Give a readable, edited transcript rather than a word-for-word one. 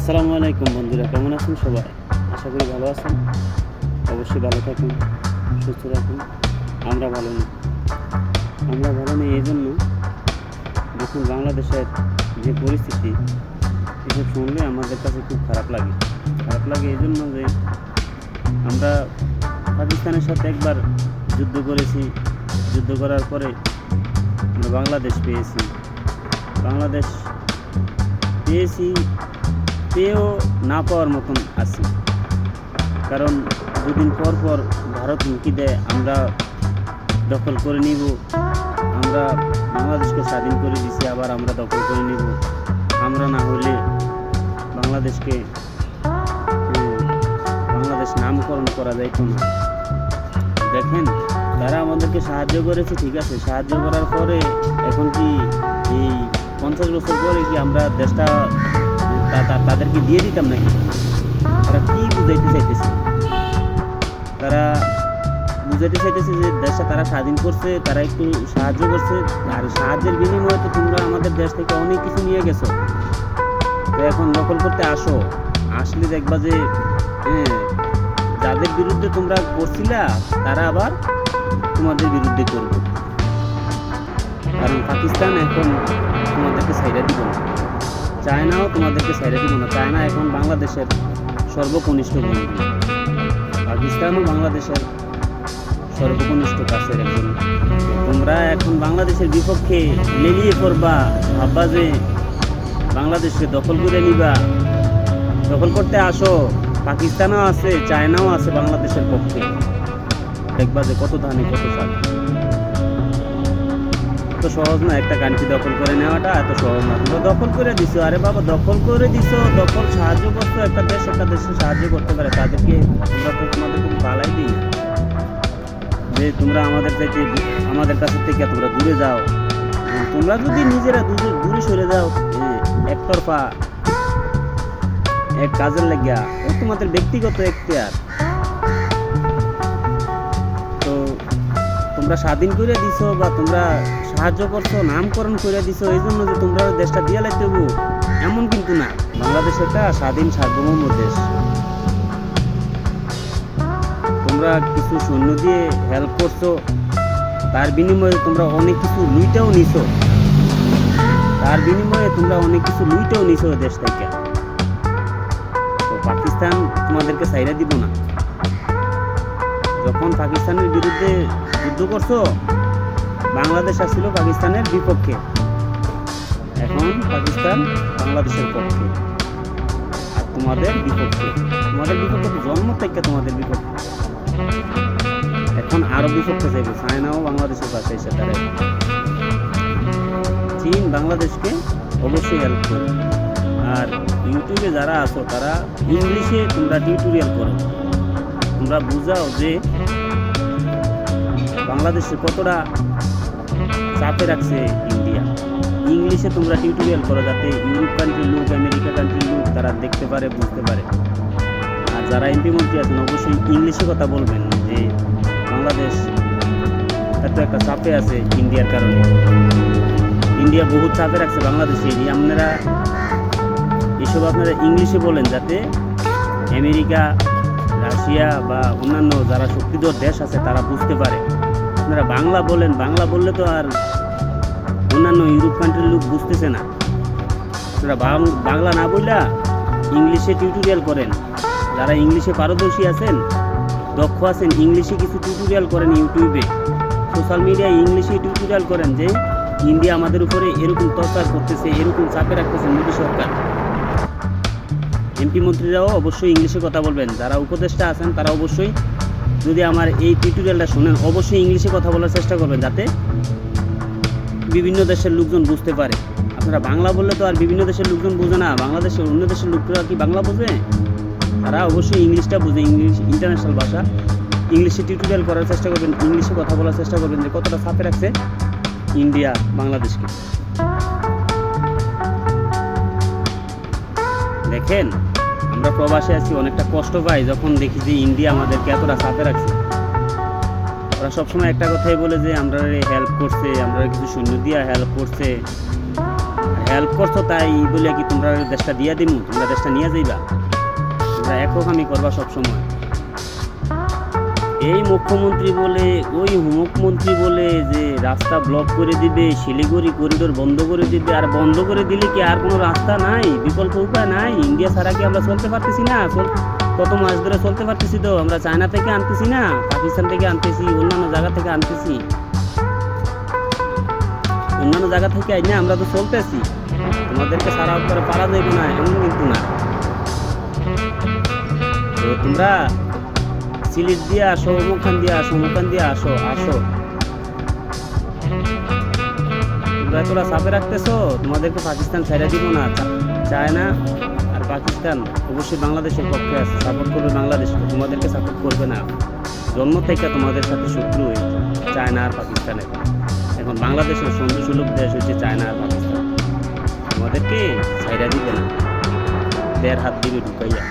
আসসালামু আলাইকুম বন্ধুরা, কেমন আছেন সবাই? আশা করি ভালো আছেন। অবশ্যই ভালো থাকুন, সুস্থ থাকুন। আমরা ভালো নেই এই জন্য, দেখুন বাংলাদেশের যে পরিস্থিতি, এসব শুনলে আমাদের কাছে খুব খারাপ লাগে এই জন্য যে আমরা পাকিস্তানের সাথে একবার যুদ্ধ করেছি। যুদ্ধ করার পরে আমরা বাংলাদেশ পেয়েও না পাওয়ার মতন আছি। কারণ দুদিন পর পর ভারত হুমকি দেয়, আমরা দখল করে নিব, আমরা বাংলাদেশকে স্বাধীন করে দিছি, আবার আমরা দখল করে নিব। আমরা না হলে বাংলাদেশ নামকরণ করা যাইতো না। দেখেন, তারা আমাদেরকে সাহায্য করেছে, ঠিক আছে, সাহায্য করার পরে এখন কি এই 50 বছর পরে কি আমরা দেশটা তাদেরকে দিয়ে দিতাম নাকি? তারা কি বুঝাইতে চাইতেছে? তারা বুঝাইতে চাইতেছে যে দেশটা তারা স্বাধীন করছে, তারা একটু সাহায্য করছে, আর সাহায্যের বিনিময়ে তো তোমরা আমাদের দেশ থেকে অনেক কিছু নিয়ে গেছো। তো এখন দখল করতে আসলে দেখবা যে যাদের বিরুদ্ধে তোমরা করছিলা তারা আবার তোমাদের বিরুদ্ধে করবে। কারণ পাকিস্তান এখন তোমাদেরকে ছাইড়া দিব না, চায়নাও তোমাদেরকে ছাইড়া দিব না। চায়না এখন বাংলাদেশের সর্বকনিষ্ঠ বন্ধু, পাকিস্তানও বাংলাদেশের সর্বকনিষ্ঠ কাছের একজন। তোমরা এখন বাংলাদেশের বিপক্ষে লেলিয়ে পড়বা, ভাববা যে বাংলাদেশকে দখল করে নিবা। দখল করতে আসো, পাকিস্তানও আছে, চায়নাও আছে বাংলাদেশের পক্ষে। দেখবা যে কত ধানে কত চাল। এত সহজ না একটা কান্ট্রি দখল করে নেওয়াটা, এত সহজ না। তোমরা দখল করে দিছো, আরে বাবা দখল করে দিছো, দখল সাহায্য করছো। একটা দেশে সাহায্য করতে পারে, তাদেরকে তোমরা তো তোমাদের কোনো বালাই দিই না যে তোমরা আমাদের কাছে থেকে তোমরা দূরে যাও। তোমরা যদি নিজেরা দূরে সরে যাও একতরফা এক কাজের লাগিয়া, ও তোমাদের ব্যক্তিগত এখতিয়ার। তো তোমরা স্বাধীন করে দিছো বা তোমরা সাহায্য করছো, নামকরণ করে দিছো এই জন্য যে তোমরা দেশটা দিয়ে লাইতে হবো এমন কিন্তু না। বাংলাদেশ একটা স্বাধীন সার্বভৌম দেশ। তোমরা কিছু সৈন্য দিয়ে হেল্প করছো, তার বিনিময়ে তোমরা অনেক কিছু লুইটাও নিছো, দেশ থেকে। তো পাকিস্তান তোমাদেরকে ছাইড়া দিব না। যখন পাকিস্তানের বিরুদ্ধে যুদ্ধ করছো, বাংলাদেশ আসছিল পাকিস্তানের বিপক্ষে, এখন পাকিস্তান বাংলাদেশের পক্ষে আর তোমাদের বিপক্ষে তো জন্ম থেকে তোমাদের বিপক্ষে। এখন আরো বিপক্ষে যাবে, চায়নাও বাংলাদেশের পাশে এসে দাঁড়ায়। চীন বাংলাদেশকে অবশ্যই হেল্প করবে। আর ইউটিউবে যারা আছো তারা ইংলিশে তোমরা টিউটোরিয়াল করো, তোমরা বুঝাও যে বাংলাদেশে কতটা চাপে রাখছে ইন্ডিয়া। ইংলিশে তোমরা টিউটোরিয়াল করো, যাতে ইউরোপ কান্ট্রির লোক, আমেরিকা কান্ট্রির লোক তারা দেখতে পারে, বুঝতে পারে। আর যারা এমপি মন্ত্রী আছেন অবশ্যই ইংলিশে কথা বলবেন যে বাংলাদেশ এত একটা চাপে আছে ইন্ডিয়ার কারণে। ইন্ডিয়া বহুত চাপে রাখছে বাংলাদেশে। আপনারা ইংলিশে বলেন, যাতে আমেরিকা, রাশিয়া বা অন্যান্য যারা শক্তিধর দেশ আছে তারা বুঝতে পারে। আপনারা বাংলা বলেন, বাংলা বললে তো আর অন্যান্য ইউরোপ কান্ট্রির লোক বুঝতেছে না। আপনারা বাংলা না বললা ইংলিশে টিউটোরিয়াল করেন। যারা ইংলিশে পারদর্শী আছেন, দক্ষ আছেন, ইংলিশে কিছু টিউটোরিয়াল করেন, ইউটিউবে সোশ্যাল মিডিয়ায় ইংলিশে টিউটোরিয়াল করেন যে ইন্ডিয়া আমাদের উপরে এরকম টর্চার করতেছে, এরকম চাপে রাখতেছে মোদী সরকার। এমপি মন্ত্রীরাও অবশ্যই ইংলিশে কথা বলবেন। যারা উপদেষ্টা আছেন তারা অবশ্যই, যদি আমার এই টিউটোরিয়ালটা শুনেন, অবশ্যই ইংলিশে কথা বলার চেষ্টা করবেন, যাতে বিভিন্ন দেশের লোকজন বুঝতে পারে। আপনারা বাংলা বললে তো আর বিভিন্ন দেশের লোকজন বোঝে না। বাংলাদেশের অন্য দেশের লোকরা কি বাংলা বোঝে? তারা অবশ্যই ইংলিশটা বোঝে, ইংলিশ ইন্টারন্যাশনাল ভাষা। ইংলিশে টিউটোরিয়াল করার চেষ্টা করবেন, ইংলিশে কথা বলার চেষ্টা করবেন যে কতটা চাপে রাখছে ইন্ডিয়া বাংলাদেশকে। দেখেন, আমরা প্রবাসে আছি, অনেকটা কষ্ট পাই যখন দেখি যে ইন্ডিয়া আমাদেরকে এতটা চাপে রাখছে। ওরা সবসময় একটা কথাই বলে যে আমরা হেল্প করছে, আমরা কিছু সৈন্য দিয়ে হেল্প করছে। হেল্প করছো তাই বলে কি তোমরা দেশটা দিয়া দিমু, তোমরা দেশটা নিয়ে যাইবা? তোমরা একক আমি করবা সবসময়। এই মুখ্যমন্ত্রী বলে ওই মুখ্যমন্ত্রী বলে যে রাস্তা ব্লক করে দিবে, শিলিগুড়ি করিডোর বন্ধ করে দিবে। আর বন্ধ করে দিলে কি আর কোনো রাস্তা নাই, বিকল্প উপায় নাই? ইন্ডিয়া ছাড়া কি আমরা চলতে পারতেছি না? কত মাস ধরে চলতে পারতেছি তো। আমরা চায়না থেকে আনতেছি না, পাকিস্তান থেকে আনতেছি, অন্যান্য জায়গা থেকে আনতেছি, অন্যান্য জায়গা থেকে আইনে আমরা তো চলতেছি। তোমাদেরকে সারা করে পারা যাইব না এমন কিন্তু না। তো তোমরা সিলেট দিয়ে আসো, মুখান দিয়ে আসো, মুখান দিয়ে আসো, আসো। তোমরা তোরা চাপে রাখতেছো, তোমাদেরকে পাকিস্তান ছেড়ে দিব না। চায়না আর পাকিস্তান অবশ্যই বাংলাদেশের পক্ষে আছে, সাপোর্ট করবে বাংলাদেশকে, তোমাদেরকে সাপোর্ট করবে না। জন্ম থেকে তোমাদের সাথে শত্রু হয়েছে চায়না আর পাকিস্তানের। এখন বাংলাদেশের বন্ধু সুলভ দেশ হচ্ছে চায়না আর পাকিস্তান, তোমাদেরকে ছাইড়া দিবে না, দেড় হাত দিবে ঢুকাইয়া।